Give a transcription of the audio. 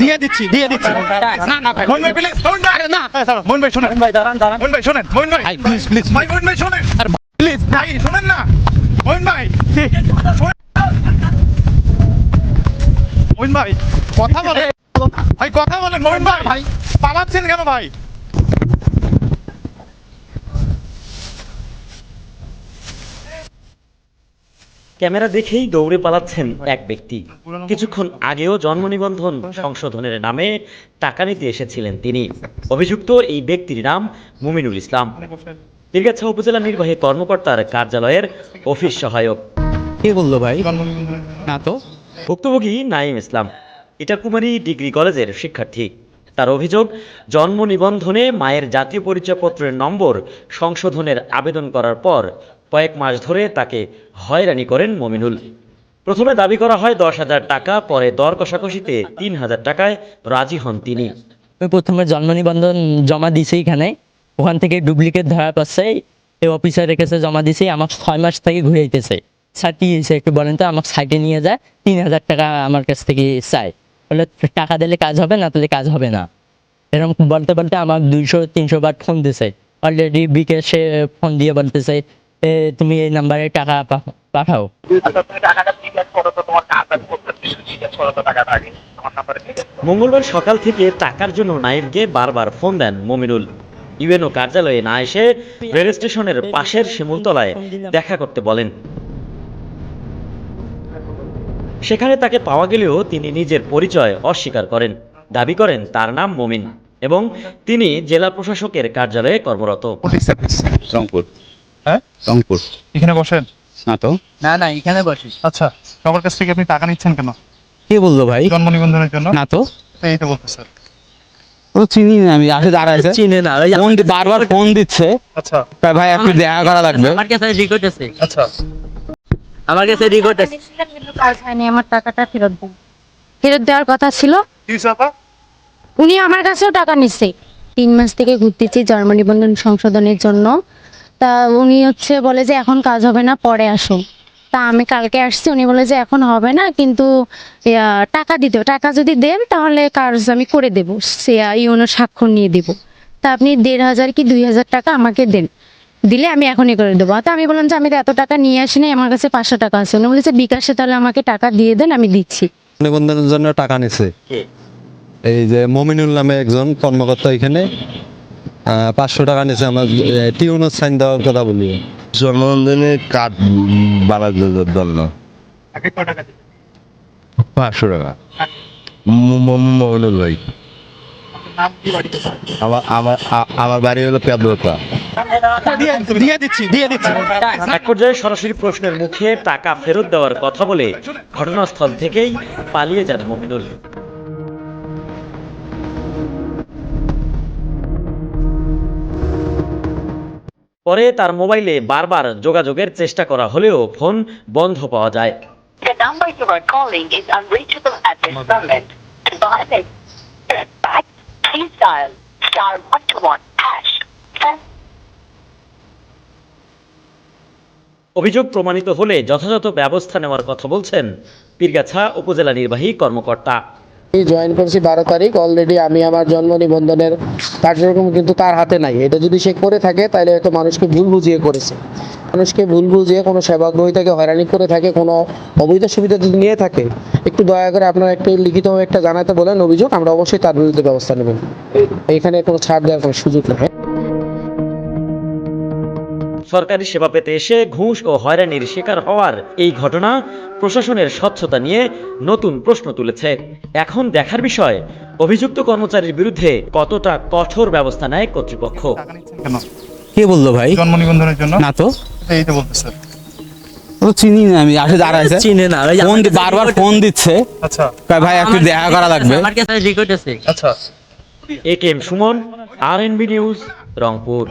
দিয়ে দিচ্ছি না না ভাই ভাই প্লিজ আরে না ভাই শুনেন ভাই দাঁড়ান ভাই শুনেন ভাই প্লিজ প্লিজ ভাই শুনেন আর প্লিজ ভাই শুনেন না ভাই ভাই কথা বলেন ভাই পালাচ্ছেন কেন ভাই? ক্যামেরা দেখেই দৌড়ে পালাচ্ছেন এক ব্যক্তি। কিছুক্ষণ আগেও জন্ম নিবন্ধন সংশোধনের নামে টাকা নিতে এসেছিলেন তিনি। অভিযুক্ত এই ব্যক্তির নাম মুমিনুল ইসলাম, পীরগাছা উপজেলা নির্বাহী কর্মকর্তার কার্যালয়ের অফিস সহায়ক। কে বললো ভাই? না তো। ভুক্তভোগী নাইম ইসলাম ইটাকুমারী ডিগ্রি কলেজের শিক্ষার্থী। তার অভিযোগ, জন্ম নিবন্ধনে মায়ের জাতীয় পরিচয়পত্রের নম্বর সংশোধনের আবেদন করার পর কয়েক মাস ধরে তাকে হয়রানি করেন মমিনুল। প্রথমে দাবি করা হয় 10,000 টাকা, পরে দর কষাকষিতে 3,000 টাকায় রাজি হন তিনি। প্রথমে জন্ম নিবন্ধন জমা দিছি এখানে, ওখান থেকে ডুপ্লিকেট ধরা পাচ্ছে, এই অফিসারের কাছে জমা দিছি। আমার 6 মাস থেকে ঘুরে আইতেছে। সাইটে এসে একটু বলেন তো, আমার সাইটে নিয়ে যায়, 3,000 টাকা আমার কাছ থেকে চাই। বলে টাকা দিলে কাজ হবে, না তাহলে কাজ হবে না। এরকম বলতে বলতে আমার 200-300 বার ফোন দিছে। অলরেডি বিকাশে ফোন দিয়ে বলতেছে তুমি এই নাম্বারে টাকা পাঠাও। মঙ্গলবার সকাল থেকে টাকার জন্য নাইমকে বারবার ফোন দেন মমিনুল। ইউএনও কার্যালয়ে না এসে রেল স্টেশনের পাশের শিমুলতলায় দেখা করতে বলেন। সেখানে তাকে পাওয়া গেলেও তিনি নিজের পরিচয় অস্বীকার করেন। দাবি করেন তার নাম মমিন এবং তিনি জেলা প্রশাসকের কার্যালয়ে কর্মরত। রংপুর। হ্যাঁ রংপুর। এখানে বসেন? না তো। না এখানে বসিস। আচ্ছা, সবার কাছ থেকে আপনি টাকা নিচ্ছেন কেন? কে বললো ভাই? জন্ম নিবন্ধনের জন্য। না তো। এই তো বলতে স্যার। ও চিনি না, আমি আসে দাঁড়াইছে, চিনে না, ফোন বারবার ফোন দিচ্ছে। আচ্ছা ভাই একটু দেখা করা লাগবে। আমার কাছে রেকর্ড আছে। আচ্ছা আমার কাছে রেকর্ড আছে। কিন্তু কাজ হয়নি, আমার টাকাটা ফেরত দেওয়ার কথা ছিল। কি চাপা? উনি আমার কাছেও টাকা নিচ্ছে। 3 মাস থেকে ঘুরতেছি জন্ম নিবন্ধন সংশোধনের জন্য। তা উনি বলে যে এখন কাজ হবে না, পরে আসো। তা আমি কালকে আসছি, উনি বলে যে এখন হবে না, কিন্তু টাকা দিতে হবে। টাকা যদি দেন তাহলে কাজ আমি করে দেবো, সে ইউনো স্বাক্ষর নিয়ে দেবো। তা আপনি 1,500 কি 2,000 টাকা আমাকে দেন, দিলে আমি এখনই করে দেবো। তা আমি বললাম যে আমি তো এত টাকা নিয়ে আসিনি, আমার কাছে 500 টাকা আছে। উনি বলেছে বিকাশে তাহলে আমাকে টাকা দিয়ে দেন, আমি দিচ্ছি। নিবন্ধনের জন্য টাকা নিছে এই যে মমিনুল নামে একজন কর্মকর্তা, এখানে 500 টাকা নিছে আমার টিউনের সাইন দেওয়ার কথা বলি। জন্মদিনের কার্ড বানানোর জন্য 500 টাকা। মমিনুল ভাই। আমার বাড়ি হলো পেদরতা। দিয়ে দিচ্ছি এক পর্যায়ে সরাসরি প্রশ্নের মুখে টাকা ফেরত দেওয়ার কথা বলে ঘটনাস্থল থেকেই পালিয়ে যান মমিনুল। পরে তার মোবাইলে বারবার যোগাযোগের চেষ্টা করা হলেও ফোন বন্ধ পাওয়া যায়। The number you are calling is unreachable at this moment. To buy it, press back, please dial *121#. অভিযোগ প্রমাণিত হলে যথাযথ ব্যবস্থা নেওয়ার কথা বলছেন পীরগাছা উপজেলা নির্বাহী কর্মকর্তা। জয়েন করছি 12 তারিখ। অলরেডি আমি আমার জন্ম নিবন্ধনের কার্যক্রম কিন্তু তার হাতে নাই। এটা যদি সে করে থাকে তাহলে হয়তো মানুষকে ভুল বুঝিয়ে করেছে। মানুষকে ভুল বুঝিয়ে কোনো সেবাগ্রহীতাকে হয়রানি করে থাকে, কোনো অবৈধ সুবিধা যদি নিয়ে থাকে, একটু দয়া করে আপনারা একটু লিখিতভাবে একটা জানাতে বলেন অভিযোগ, আমরা অবশ্যই তার বিরুদ্ধে ব্যবস্থা নেব। এখানে কোনো ছাড় দেওয়ার কোনো সুযোগ নেই। সরকারি সেবা পেতে এসে ঘুষ ও হয়রানির শিকার হওয়ার এই ঘটনা প্রশাসনের স্বচ্ছতা নিয়ে নতুন প্রশ্ন তুলেছে। এখন দেখার বিষয় অভিযুক্ত কর্মচারীর বিরুদ্ধে কতটা কঠোর ব্যবস্থা নেয় কর্তৃপক্ষ। টাকা নিচ্ছেন কেন? কে বললো ভাই? জন্ম নিবন্ধনের জন্য। না তো। এই তো বলতে স্যার। ও চিনি না, আমি আসে দাঁড়াইছে, চিনে না, ফোন বারবার ফোন দিচ্ছে। আচ্ছা ভাই একটু দেখা করা লাগবে। আমার কাছে রেকর্ড আছে। আচ্ছা A K M Suman, RNB news, Rangpur.